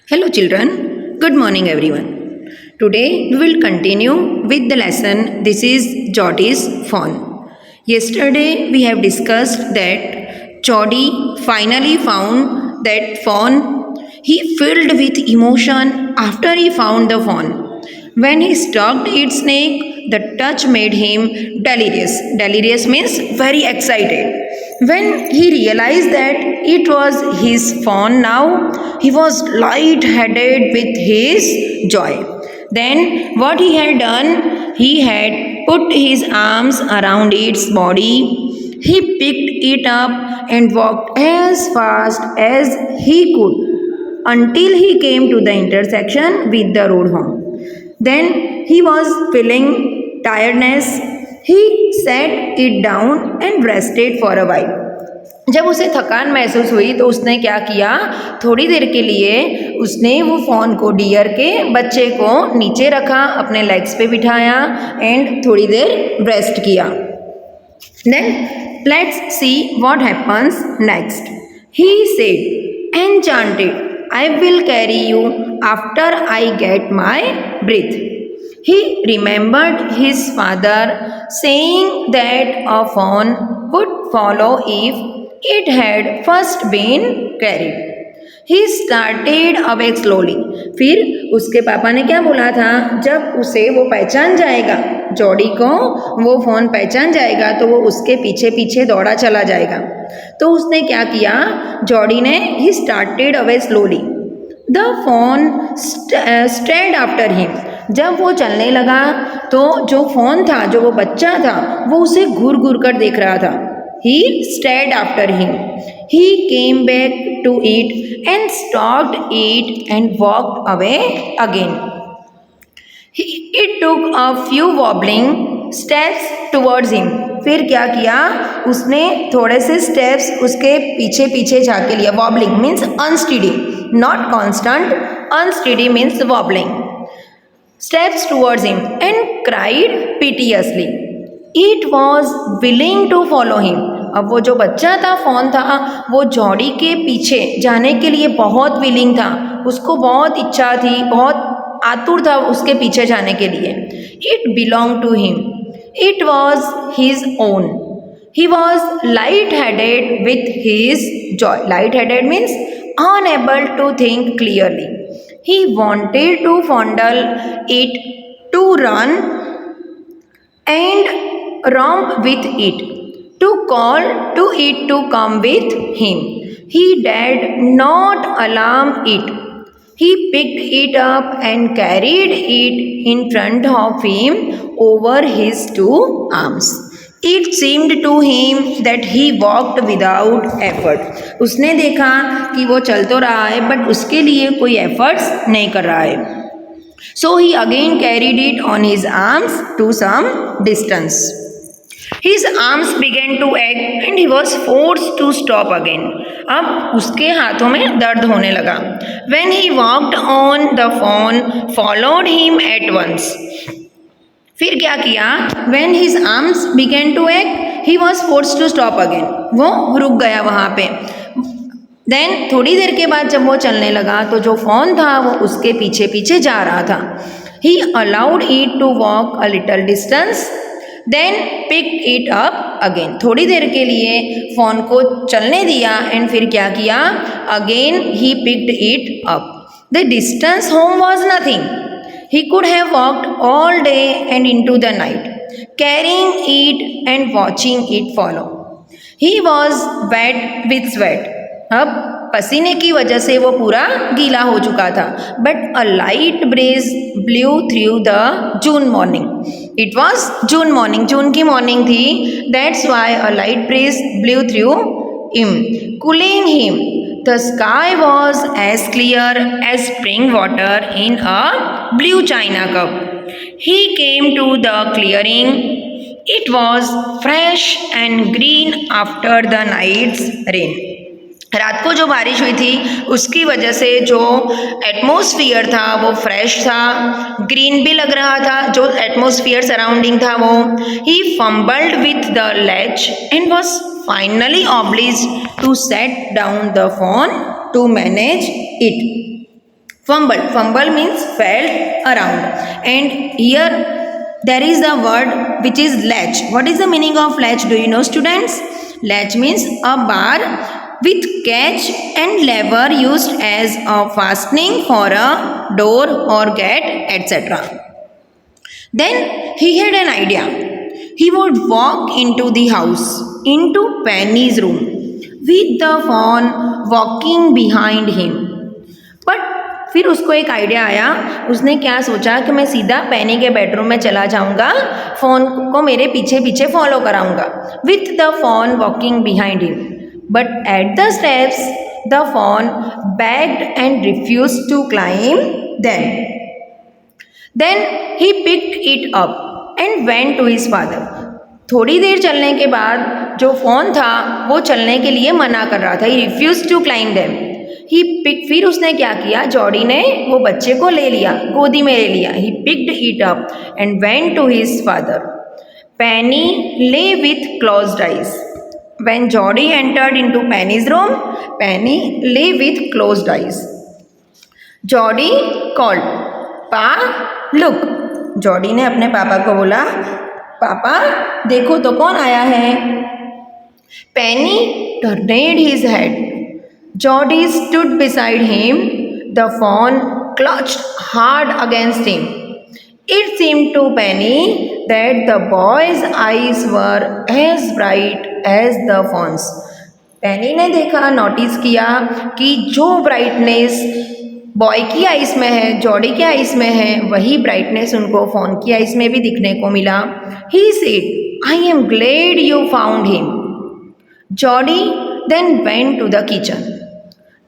Hello children, good morning everyone. Today we will continue with the lesson. This is Jodi's phone. Yesterday we have discussed that Jody finally found that phone. He filled with emotion after he found the phone. When he stalked its snake, the touch made him delirious. Delirious means very excited. When he realized that it was his phone now, he was light-headed with his joy. Then, what he had done, he had put his arms around its body. He picked it up and walked as fast as he could until he came to the intersection with the road home. Then he was feeling tiredness. He set it down and rested for a while. जब उसे थकान महसूस हुई तो उसने क्या किया, थोड़ी देर के लिए उसने वो फ़ोन को डियर के बच्चे को नीचे रखा, अपने लेग्स पे बिठाया एंड थोड़ी देर रेस्ट किया. Then let's see what happens next. He said, enchanted, I will carry you after I get my breath. He remembered his father saying that a fawn would follow if it had first been carried. He started awake slowly. फिर उसके पापा ने क्या बोला था, जब उसे वो पहचान जाएगा, जॉडी को वो फ़ोन पहचान जाएगा तो वो उसके पीछे पीछे दौड़ा चला जाएगा. तो उसने क्या किया, जॉडी ने he started away slowly. The fawn stayed after him. जब वो चलने लगा तो जो फ़ोन था, जो वो बच्चा था, वो उसे घूर घूर कर देख रहा था. He stared after him. He came back to it and stalked it and walked away again. It took a few wobbling steps towards him. फिर क्या किया, उसने थोड़े से स्टेप्स उसके पीछे पीछे जाके लिया. Wobbling means unsteady, not constant. Unsteady means wobbling. Steps towards him and cried piteously. It was willing to follow him. अब वो जो बच्चा था, फ़ोन था, वो जॉडी के पीछे जाने के लिए बहुत विलिंग था. उसको बहुत इच्छा थी, बहुत आतुर था उसके पीछे जाने के लिए. It belonged to him. It was his own. He was light-headed with his joy. Light-headed means unable to think clearly. He wanted to fondle it, to run and romp with it, to call to it to come with him. He dared not alarm it. He picked it up and carried it in front of him over his two arms. It seemed to him that he walked without effort. उसने देखा कि वो चल तो रहा है but उसके लिए कोई एफर्ट्स नहीं कर रहा है. So he again carried it on his arms to some distance. His arms began to ache and he was forced to stop again. अब उसके हाथों में दर्द होने लगा. When he walked on, the fawn followed him at once. फिर क्या किया, When his arms began to ache, he was forced to stop again. वो रुक गया वहाँ पे. देन थोड़ी देर के बाद जब वो चलने लगा तो जो फ़ोन था वो उसके पीछे पीछे जा रहा था. He allowed it to walk a little distance, then picked it up again. थोड़ी देर के लिए फ़ोन को चलने दिया एंड फिर क्या किया, again he picked it up. The distance home was nothing. He could have walked all day and into the night, carrying it and watching it follow. He was wet with sweat. अब पसीने की वजह से वो पूरा गीला हो चुका था. But a light breeze blew through the June morning. It was June morning. जून की मॉर्निंग थी. That's why a light breeze blew through him, cooling him. The sky was as clear as spring water in a blue china cup. He came to the clearing. It was fresh and green after the night's rain. रात को जो बारिश हुई थी उसकी वजह से जो एटमॉस्फियर था वो फ्रेश था, ग्रीन भी लग रहा था. जो एटमॉस्फियर सराउंडिंग था वो. He fumbled with the latch and was finally obliged to set down the phone to manage it. Fumble means felt around. And here there is the word which is latch. What is the meaning of latch? Do you know, students? Latch means a bar with catch and lever used as a fastening for a door or gate, etc. Then he had an idea. He would walk into the house, into Penny's room, with the fawn walking behind him. But फिर उसको एक idea आया. उसने क्या सोचा कि मैं सीधा पैनी के बेडरूम में चला जाऊंगा, फोन को मेरे पीछे पीछे फॉलो कराऊंगा, with the phone walking behind him. But at the steps the phone begged and refused to climb them. Then he picked it up and went to his father. थोड़ी देर चलने के बाद जो फोन था वो चलने के लिए मना कर रहा था. He refused to climb them. फिर उसने क्या किया, जॉडी ने वो बच्चे को ले लिया, गोदी में ले लिया. He picked it up and went to his father. Penny lay with closed eyes. When Jody entered into Penny's room, Penny lay with closed eyes. Jody called, "Pa, look." Jordi ने अपने पापा को बोला, पापा देखो तो कौन आया है. Penny turned his head. Jody stood beside him. The fawn clutched hard against him. It seemed to Penny that the boy's eyes were as bright as the fawn's. पेनी ने देखा, नोटिस किया कि जो ब्राइटनेस बॉय की ice में है, Jordi के ice में है, वही ब्राइटनेस उनको फोन की आइस में भी दिखने को मिला. He said, "I am glad you found him." Jody then went to the kitchen.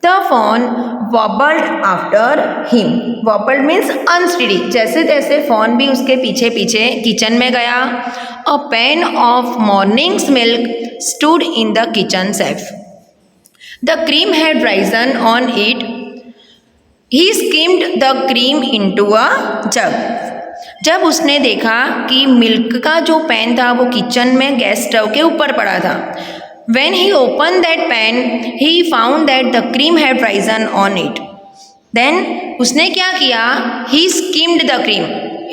The fawn wobbled after him. Wobbled means unsteady. जैसे जैसे fawn भी उसके पीछे पीछे किचन में गया. A pan of morning's milk stood in the kitchen shelf. The cream had risen on it. He skimmed the cream into a jug. जब उसने देखा कि मिल्क का जो पैन था वो किचन में गैस स्टव के ऊपर पड़ा था. When he opened that pan, he found that the cream had risen on it. Then उसने क्या किया? He skimmed the cream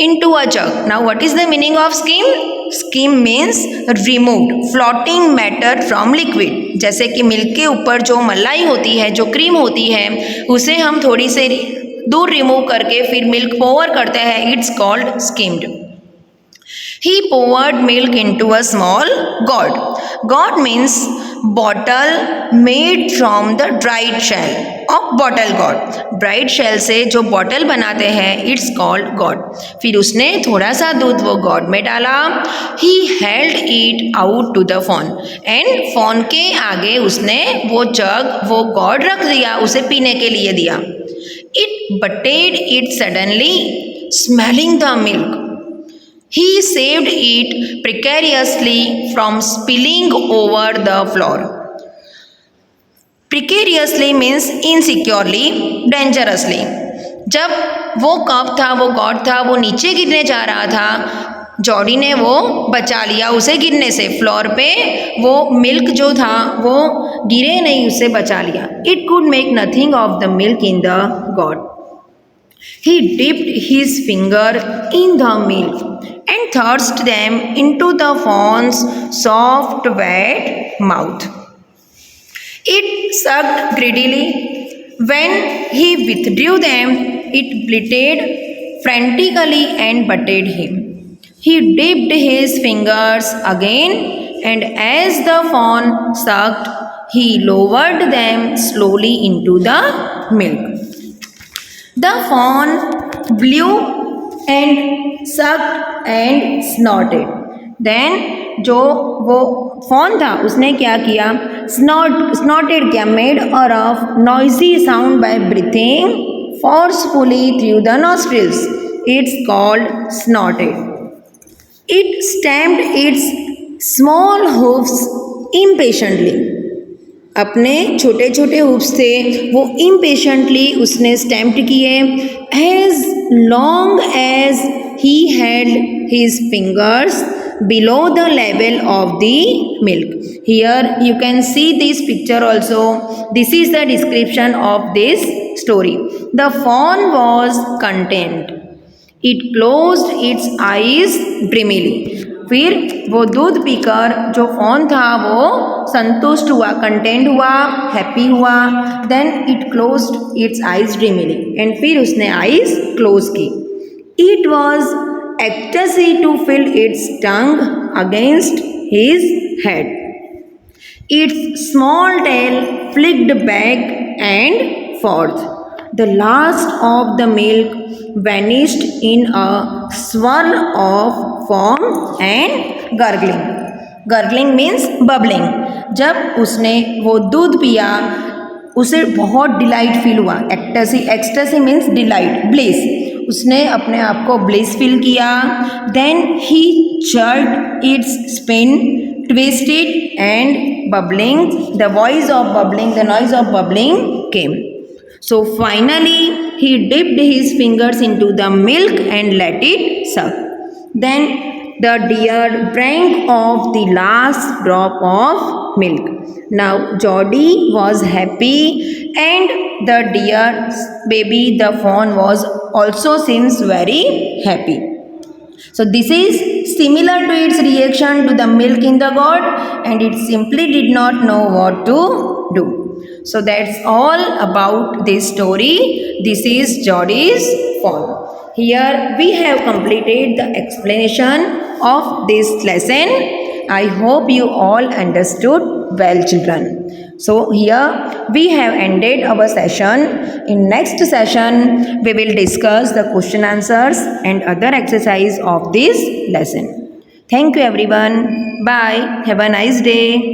into a jug. Now what is the meaning of skim? Skim means removed, floating matter from liquid. जैसे कि milk के ऊपर जो मलाई होती है, जो क्रीम होती है, उसे हम थोड़ी से दूर रिमूव करके फिर मिल्क पोवर करते हैं. It's called skimmed. He poured milk into a small gourd. Gourd means bottle made from the dried shell of bottle gourd. Dried shell से जो बॉटल बनाते हैं, it's called gourd. फिर उसने थोड़ा सा दूध वो gourd में डाला. He held it out to the fawn. And fawn के आगे उसने वो जग, वो gourd रख दिया, उसे पीने के लिए दिया. It butted it suddenly, smelling the milk. He saved it precariously from spilling over the floor. Precariously means insecurely, dangerously. जब वो कप था, वो गॉड था, वो नीचे गिरने जा रहा था, जॉडी ने वो बचा लिया उसे गिरने से. फ्लोर पे वो मिल्क जो था वो गिरे नहीं, उसे बचा लिया. It could make nothing of the milk in the gourd. He dipped his finger in the milk and thrust them into the fawn's soft, wet mouth. It sucked greedily. When he withdrew them, it bleated frantically and butted him. He dipped his fingers again, and as the fawn sucked, he lowered them slowly into the milk. The fawn blew and sucked and snorted. Then जो वो fawn था उसने क्या किया? Snorted क्या? Made a rough noisy sound by breathing forcefully through the nostrils. It's called snorted. It stamped its small hoofs impatiently. अपने छोटे छोटे हुप्स थे वो इम्पेशेंटली उसने स्टैम्प्ड किए. As long as he had his fingers below the level of the milk. Here you can see this picture also. This is the description of this story. The fawn was content. It closed its eyes dreamily. फिर वो दूध पीकर जो fawn था वो संतुष्ट हुआ, content हुआ, हैप्पी हुआ. Then it closed its eyes dreamily and फिर उसने आइज क्लोज की. It was ecstasy to feel its tongue against his head. Its small tail flicked back and forth. The last of the milk vanished in a swirl of foam and gurgling. Gurgling means bubbling. जब उसने वो दूध पिया उसे बहुत delight feel हुआ. Ecstasy means delight, bliss. उसने अपने आप को ब्लिस फील किया. Then he jerked its spin, twisted and bubbling. The voice of bubbling, the noise of bubbling came. So finally he dipped his fingers into the milk and let it suck. Then the deer drank off the last drop of milk. Now Geordie was happy and the deer baby, the fawn, was also seems very happy. So this is similar to its reaction to the milk in the gourd, and it simply did not know what to do. So that's all about this story. This is Geordie's fawn. Here we have completed the explanation of this lesson. I hope you all understood well, children. So here we have ended our session. In next session we will discuss the question answers and other exercise of this lesson. Thank you everyone. Bye. Have a nice day.